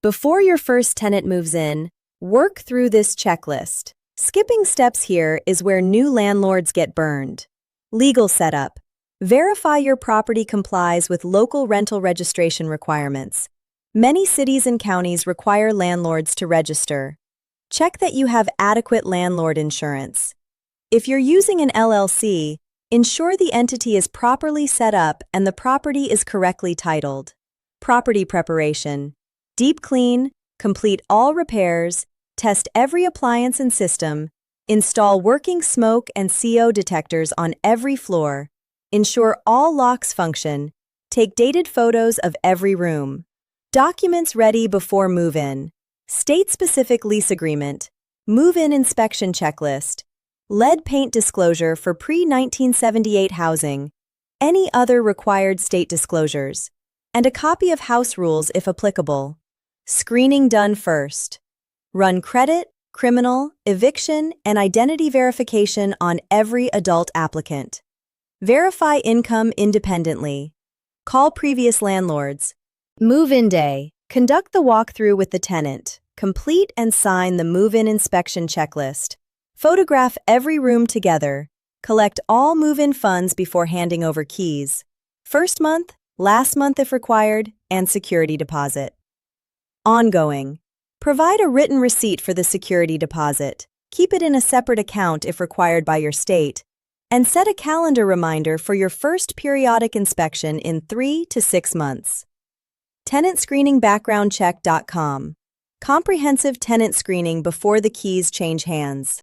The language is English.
Before your first tenant moves in, work through this checklist. Skipping steps here is where new landlords get burned. Legal setup. Verify your property complies with local rental registration requirements. Many cities and counties require landlords to register. Check that you have adequate landlord insurance. If you're using an LLC, ensure the entity is properly set up and the property is correctly titled. Property preparation. Deep clean, complete all repairs, test every appliance and system, install working smoke and CO detectors on every floor, ensure all locks function, take dated photos of every room. Documents ready before move-in. State-specific lease agreement, move-in inspection checklist, lead paint disclosure for pre-1978 housing, any other required state disclosures, and a copy of house rules if applicable. Screening done first. Run credit, criminal, eviction, and identity verification on every adult applicant. Verify income independently. Call previous landlords. Move-in day. Conduct the walkthrough with the tenant. Complete and sign the move-in inspection checklist. Photograph every room together. Collect all move-in funds before handing over keys. First month, last month if required, and security deposit. Ongoing. Provide a written receipt for the security deposit. Keep it in a separate account if required by your state. And set a calendar reminder for your first periodic inspection in 3 to 6 months. TenantScreeningBackgroundCheck.com. Comprehensive tenant screening before the keys change hands.